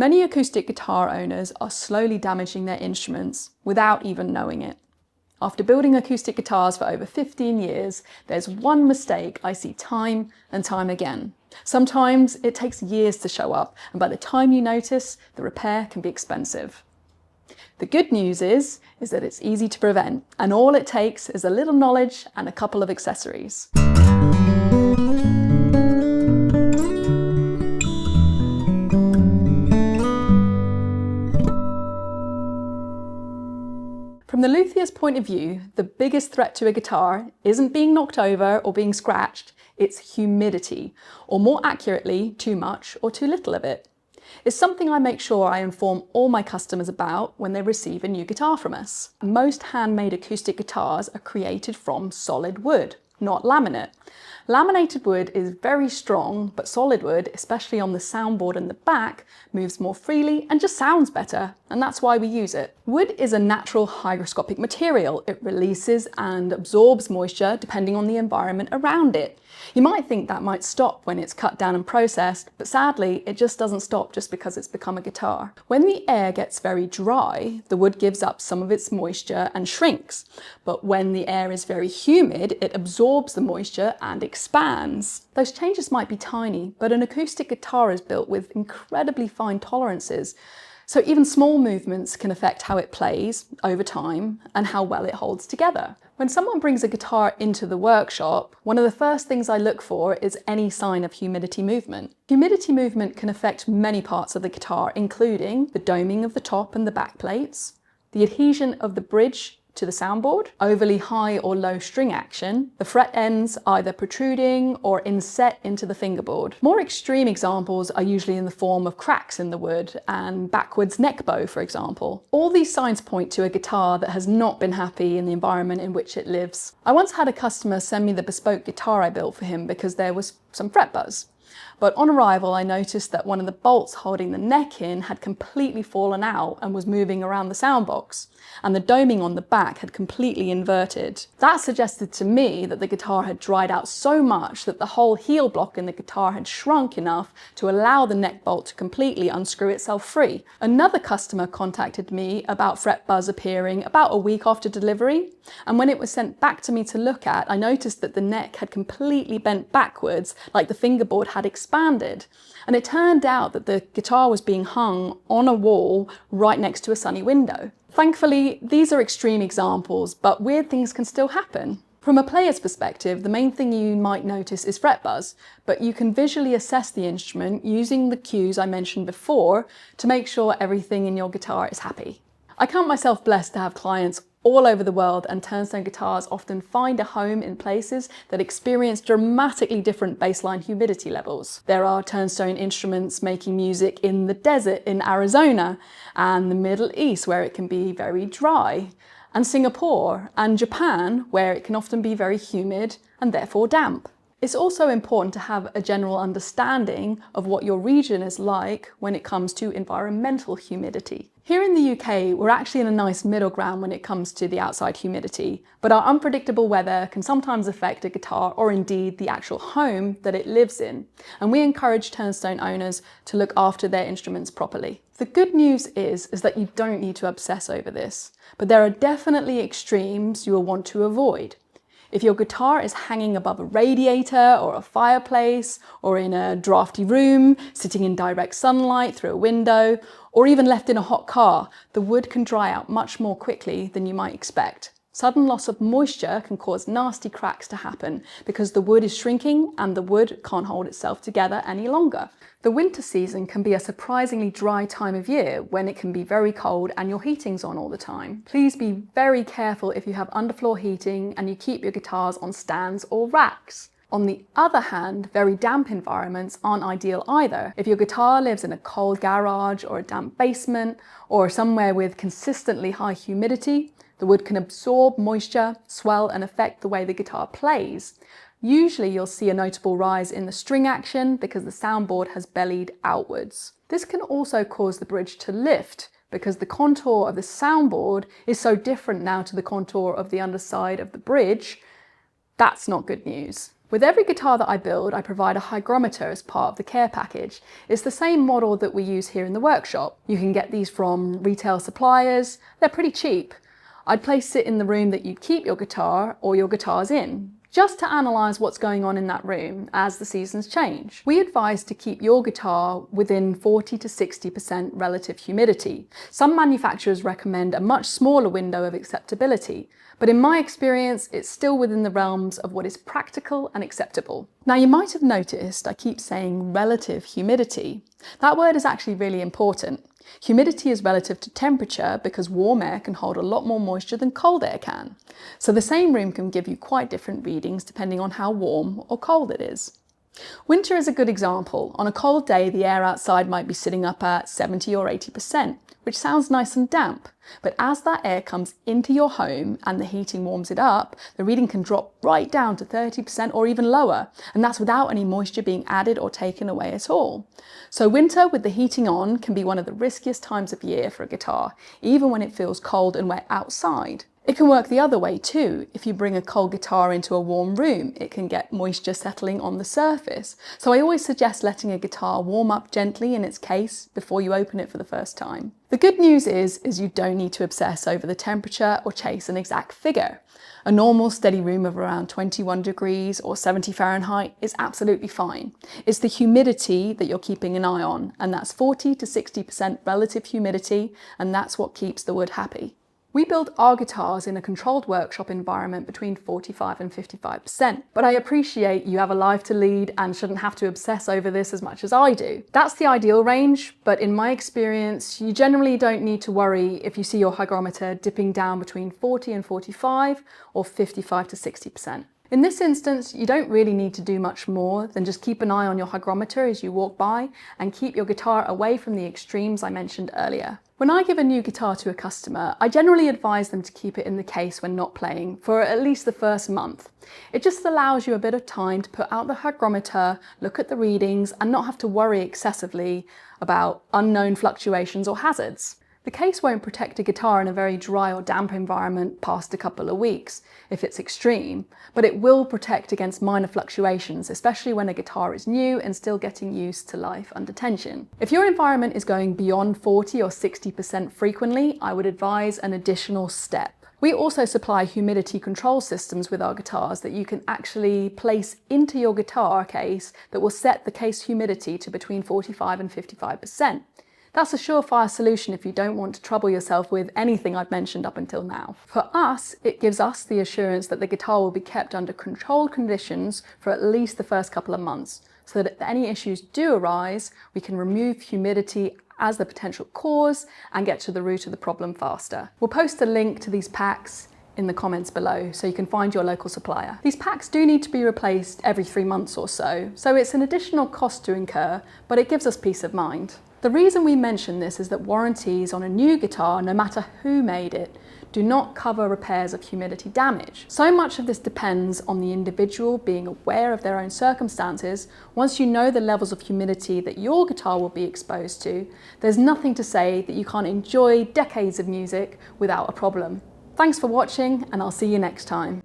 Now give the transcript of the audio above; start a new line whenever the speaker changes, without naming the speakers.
Many acoustic guitar owners are slowly damaging their instruments without even knowing it. After building acoustic guitars for over 15 years, there's one mistake I see time and time again. Sometimes it takes years to show up, and by the time you notice, the repair can be expensive. The good news is that it's easy to prevent, and all it takes is a little knowledge and a couple of accessories. From the luthier's point of view, the biggest threat to a guitar isn't being knocked over or being scratched, it's humidity, or more accurately, too much or too little of it. It's something I make sure I inform all my customers about when they receive a new guitar from us. Most handmade acoustic guitars are created from solid wood, not laminate. Laminated wood is very strong, but solid wood, especially on the soundboard and the back, moves more freely and just sounds better, and that's why we use it. Wood is a natural hygroscopic material. It releases and absorbs moisture depending on the environment around it. You might think that might stop when it's cut down and processed, but sadly, it just doesn't stop just because it's become a guitar. When the air gets very dry, the wood gives up some of its moisture and shrinks. But when the air is very humid, it absorbs the moisture and expands. Those changes might be tiny, but an acoustic guitar is built with incredibly fine tolerances. So even small movements can affect how it plays over time and how well it holds together. When someone brings a guitar into the workshop, one of the first things I look for is any sign of humidity movement. Humidity movement can affect many parts of the guitar, including the doming of the top and the back plates, the adhesion of the bridge to the soundboard, overly high or low string action, the fret ends either protruding or inset into the fingerboard. More extreme examples are usually in the form of cracks in the wood and backwards neck bow, for example. All these signs point to a guitar that has not been happy in the environment in which it lives. I once had a customer send me the bespoke guitar I built for him because there was some fret buzz. But on arrival, I noticed that one of the bolts holding the neck in had completely fallen out and was moving around the soundbox, and the doming on the back had completely inverted. That suggested to me that the guitar had dried out so much that the whole heel block in the guitar had shrunk enough to allow the neck bolt to completely unscrew itself free. Another customer contacted me about fret buzz appearing about a week after delivery, and when it was sent back to me to look at, I noticed that the neck had completely bent backwards, like the fingerboard had expanded. And it turned out that the guitar was being hung on a wall right next to a sunny window. Thankfully, these are extreme examples, but weird things can still happen. From a player's perspective, the main thing you might notice is fret buzz, but you can visually assess the instrument using the cues I mentioned before to make sure everything in your guitar is happy. I count myself blessed to have clients all over the world, and Turnstone guitars often find a home in places that experience dramatically different baseline humidity levels. There are Turnstone instruments making music in the desert in Arizona and the Middle East, where it can be very dry, and Singapore and Japan, where it can often be very humid and therefore damp. It's also important to have a general understanding of what your region is like when it comes to environmental humidity. Here in the UK, we're actually in a nice middle ground when it comes to the outside humidity, but our unpredictable weather can sometimes affect a guitar or indeed the actual home that it lives in. And we encourage Turnstone owners to look after their instruments properly. The good news is that you don't need to obsess over this, but there are definitely extremes you will want to avoid. If your guitar is hanging above a radiator or a fireplace, or in a drafty room, sitting in direct sunlight through a window, or even left in a hot car, the wood can dry out much more quickly than you might expect. Sudden loss of moisture can cause nasty cracks to happen because the wood is shrinking and the wood can't hold itself together any longer. The winter season can be a surprisingly dry time of year when it can be very cold and your heating's on all the time. Please be very careful if you have underfloor heating and you keep your guitars on stands or racks. On the other hand, very damp environments aren't ideal either. If your guitar lives in a cold garage or a damp basement or somewhere with consistently high humidity, the wood can absorb moisture, swell and affect the way the guitar plays. Usually you'll see a notable rise in the string action because the soundboard has bellied outwards. This can also cause the bridge to lift because the contour of the soundboard is so different now to the contour of the underside of the bridge. That's not good news. With every guitar that I build, I provide a hygrometer as part of the care package. It's the same model that we use here in the workshop. You can get these from retail suppliers. They're pretty cheap. I'd place it in the room that you'd keep your guitar or your guitars in, just to analyse what's going on in that room as the seasons change. We advise to keep your guitar within 40 to 60% relative humidity. Some manufacturers recommend a much smaller window of acceptability, but in my experience, it's still within the realms of what is practical and acceptable. Now, you might have noticed I keep saying relative humidity. That word is actually really important. Humidity is relative to temperature because warm air can hold a lot more moisture than cold air can. So the same room can give you quite different readings depending on how warm or cold it is. Winter is a good example. On a cold day, the air outside might be sitting up at 70 or 80%, which sounds nice and damp. But as that air comes into your home and the heating warms it up, the reading can drop right down to 30% or even lower. And that's without any moisture being added or taken away at all. So winter with the heating on can be one of the riskiest times of year for a guitar, even when it feels cold and wet outside. It can work the other way too. If you bring a cold guitar into a warm room, it can get moisture settling on the surface. So I always suggest letting a guitar warm up gently in its case before you open it for the first time. The good news is you don't need to obsess over the temperature or chase an exact figure. A normal steady room of around 21 degrees or 70 Fahrenheit is absolutely fine. It's the humidity that you're keeping an eye on, and that's 40 to 60% relative humidity, and that's what keeps the wood happy. We build our guitars in a controlled workshop environment between 45 and 55%, but I appreciate you have a life to lead and shouldn't have to obsess over this as much as I do. That's the ideal range, but in my experience, you generally don't need to worry if you see your hygrometer dipping down between 40 and 45 or 55 to 60%. In this instance, you don't really need to do much more than just keep an eye on your hygrometer as you walk by and keep your guitar away from the extremes I mentioned earlier. When I give a new guitar to a customer, I generally advise them to keep it in the case when not playing for at least the first month. It just allows you a bit of time to put out the hygrometer, look at the readings, and not have to worry excessively about unknown fluctuations or hazards. The case won't protect a guitar in a very dry or damp environment past a couple of weeks, if it's extreme, but it will protect against minor fluctuations, especially when a guitar is new and still getting used to life under tension. If your environment is going beyond 40 or 60% frequently, I would advise an additional step. We also supply humidity control systems with our guitars that you can actually place into your guitar case that will set the case humidity to between 45 and 55%. That's a surefire solution if you don't want to trouble yourself with anything I've mentioned up until now. For us, it gives us the assurance that the guitar will be kept under controlled conditions for at least the first couple of months, so that if any issues do arise, we can remove humidity as the potential cause and get to the root of the problem faster. We'll post a link to these packs in the comments below so you can find your local supplier. These packs do need to be replaced every 3 months or so it's an additional cost to incur, but it gives us peace of mind. The reason we mention this is that warranties on a new guitar, no matter who made it, do not cover repairs of humidity damage. So much of this depends on the individual being aware of their own circumstances. Once you know the levels of humidity that your guitar will be exposed to, there's nothing to say that you can't enjoy decades of music without a problem. Thanks for watching, and I'll see you next time.